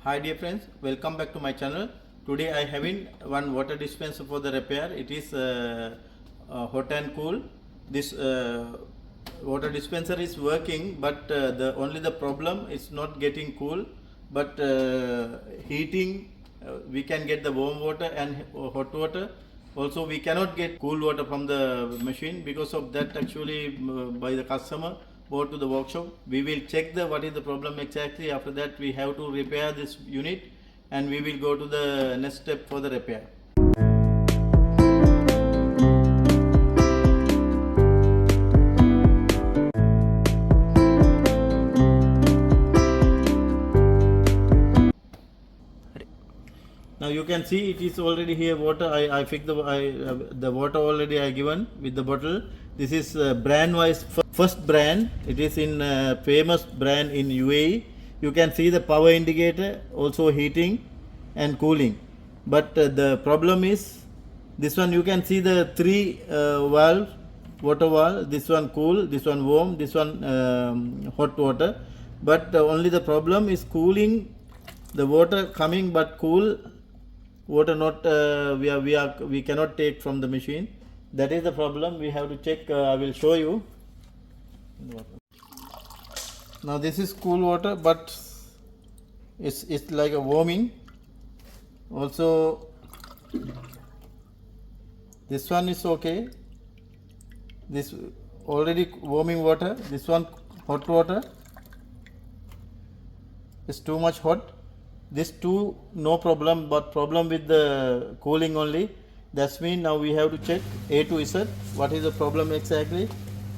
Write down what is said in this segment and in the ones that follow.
Hi dear friends, welcome back to my channel. Today I having one water dispenser for the repair. It is hot and cool. This water dispenser is working, but the only the problem is not getting cool, but heating. We can get the warm water and hot water. Also we cannot get cool water from the machine. Because of that, actually by the customer go to the workshop. We will check the what is the problem exactly. After that we have to repair this unit, and we will go to the next step for the repair. Now you can see it is already here water. I fixed the water already I given with the bottle. This is brand wise first brand. It is in famous brand in UAE. You can see the power indicator, also heating and cooling. But the problem is this one. You can see the three valve, water valve. This one cool, this one warm, this one hot water. But only the problem is cooling. The water coming but cool water not we cannot take from the machine. That is the problem. We have to check. I will show you. Now this is cool water, but it's like a warming. Also this one is okay. This already warming water. This one hot water. It's too much hot. This two no problem, but problem with the cooling only. That's mean now we have to check A to Z what is the problem exactly.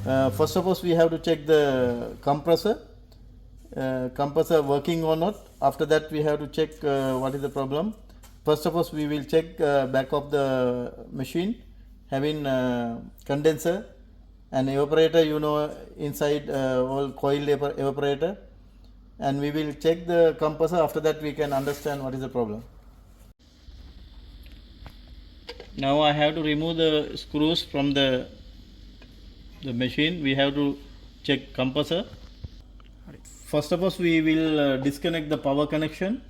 First of all we have to check the compressor working or not. After that we have to check what is the problem. First of all we will check back of the machine having condenser and evaporator, inside all coil evaporator, and we will check the compressor. After that we can understand what is the problem. Now I have to remove the screws from the machine. We have to check compressor. First of all we will disconnect the power connection,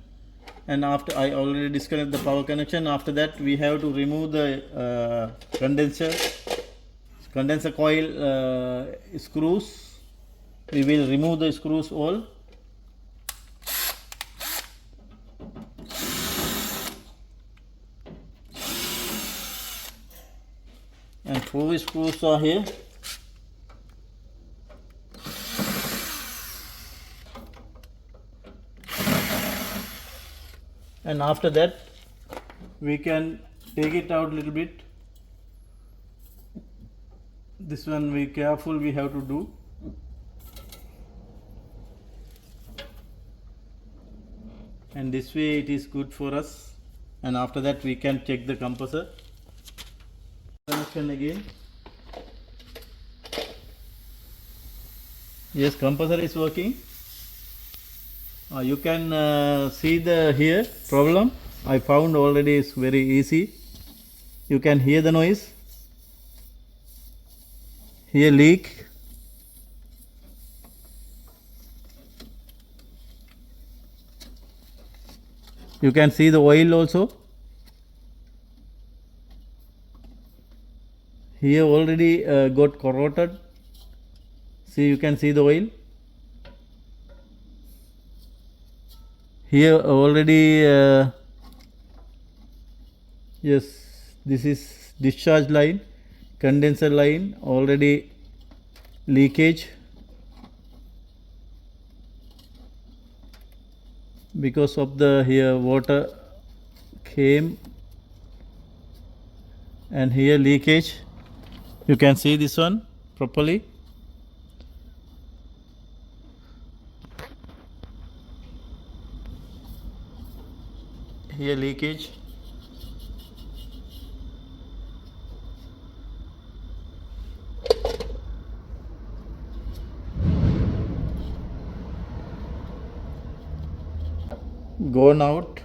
and after I already disconnect the power connection. After that we have to remove the condenser coil screws. We will remove the screws all. And 4 screws are here. And after that we can take it out a little bit. This one we careful we have to do. And this way it is good for us. And after that we can check the compressor connection again. Yes, compressor is working. You can see the here problem. I found already is very easy. You can hear the noise. Here leak. You can see the oil also. Here already got corroded. See, you can see the oil. Here already yes, this is discharge line, condenser line, already leakage because of the here water came, and here leakage. You can see this one properly. Here leakage. Gone out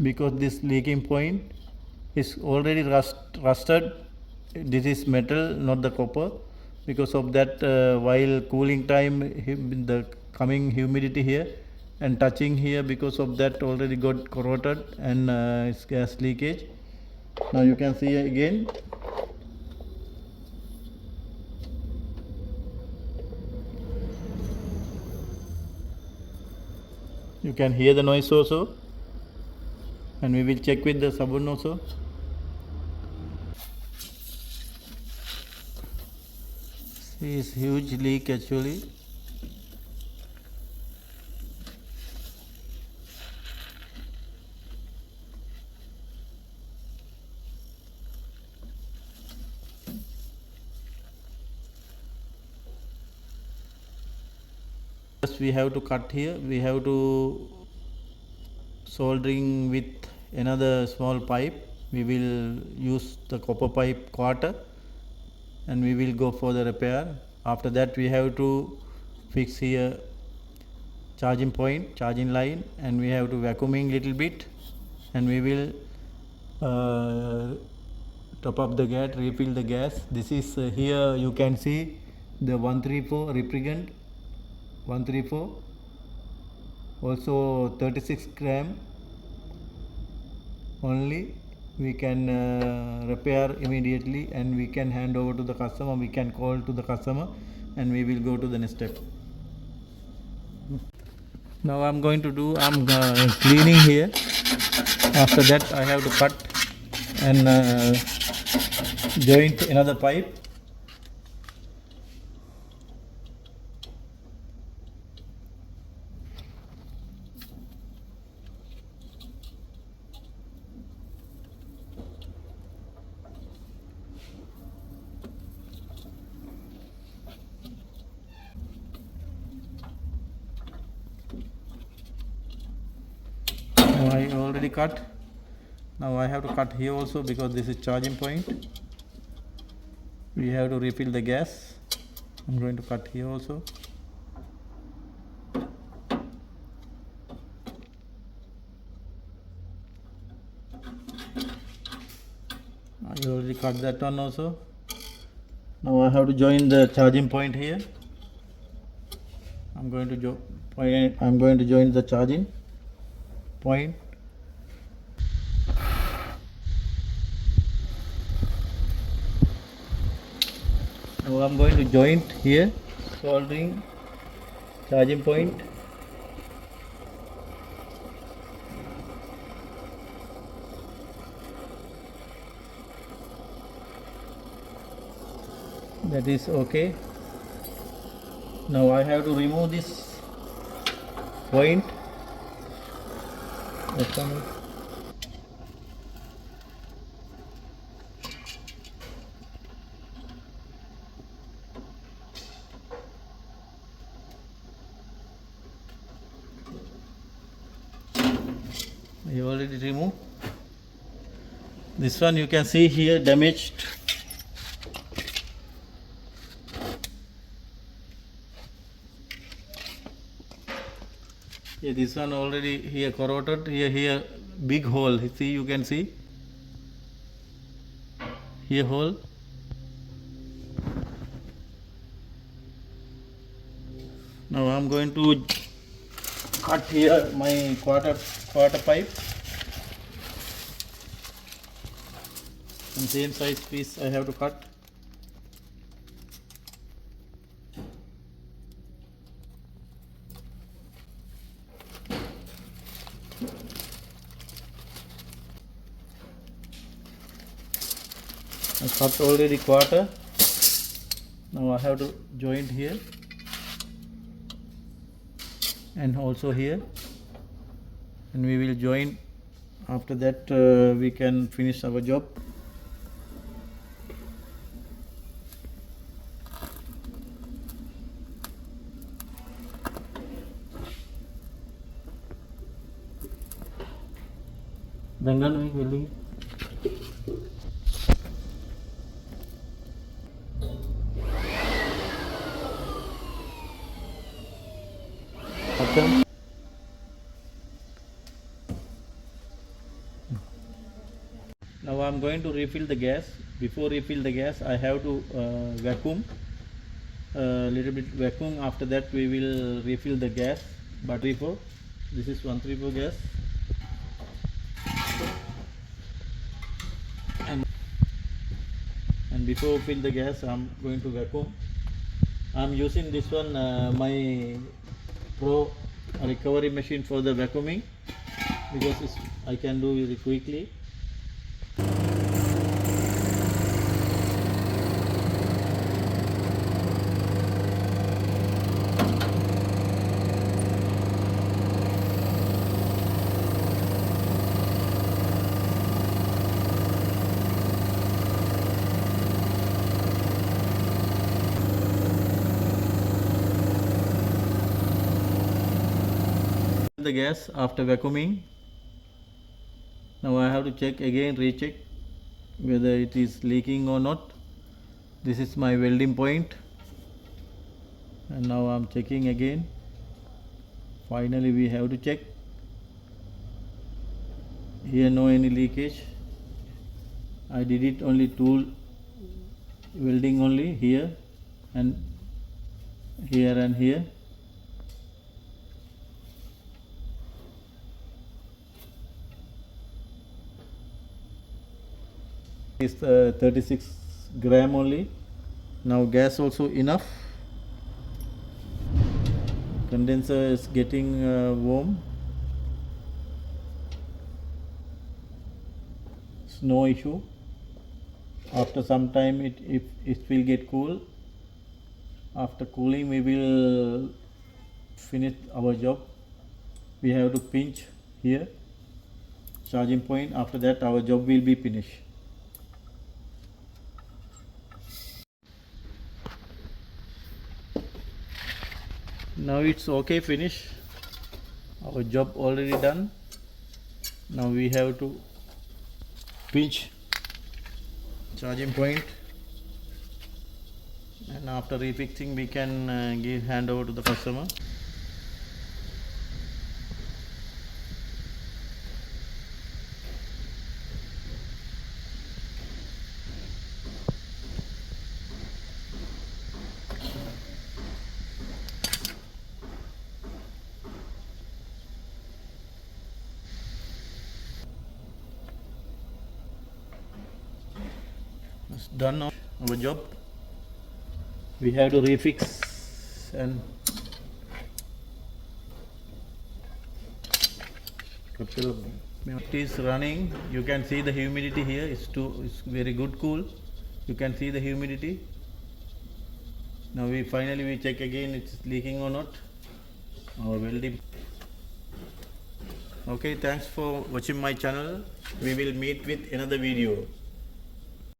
because this leaking point is already rusted. This is metal, not the copper. Because of that, while cooling time, the coming humidity here, and touching here, because of that already got corroded and it's gas leakage. Now you can see again. You can hear the noise also, and we will check with the sabun also. See, it's huge leak actually. First we have to cut here. We have to soldering with another small pipe. We will use the copper pipe quarter, and we will go for the repair. After that we have to fix here charging point, charging line, and we have to vacuuming little bit, and we will top up the gas, refill the gas. This is here you can see the 134 refrigerant 134, also 36 gram only. We can repair immediately, and we can hand over to the customer. We can call to the customer, and we will go to the next step. Now I'm cleaning here. After that I have to cut and joint another pipe. Now I already cut. Now I have to cut here also, because this is charging point. We have to refill the gas. I'm going to cut here also. I already cut that one also. Now I have to join the charging point here. I'm going to join the charging point. Now I'm going to joint here, soldering charging point. That is okay. Now I have to remove this point. I already removed. This one you can see here damaged. Yeah, this one already here corroded. Here big hole. See, you can see here hole. Now I'm going to cut here my quarter pipe, and same size piece I have to cut. I cut already quarter. Now I have to joint here and also here, and we will join. After that we can finish our job. Dengan welding. Okay. Now I am going to refill the gas. Before refill the gas, I have to vacuum a little bit vacuum. After that we will refill the gas battery for. This is 134 gas, and before fill the gas I'm going to vacuum. I'm using this one my Pro recovery machine for the vacuuming because I can do it quickly. The gas after vacuuming. Now I have to check again, recheck whether it is leaking or not. This is my welding point, and now I'm checking again. Finally we have to check. Here no any leakage. I did it only tool welding only here and here and here. Is 36 gram only. Now gas also enough. Condenser is getting warm. It's no issue. After some time it will get cool. After cooling we will finish our job. We have to pinch here charging point. After that our job will be finished. Now it's okay, finish. Our job already done. Now we have to pinch charging point, and after refixing we can give hand over to the customer. It's done now, our job. We have to refix, and it is running. You can see the humidity here. It's very good cool. You can see the humidity. Now we check again it's leaking or not. Our welding. Okay, thanks for watching my channel. We will meet with another video.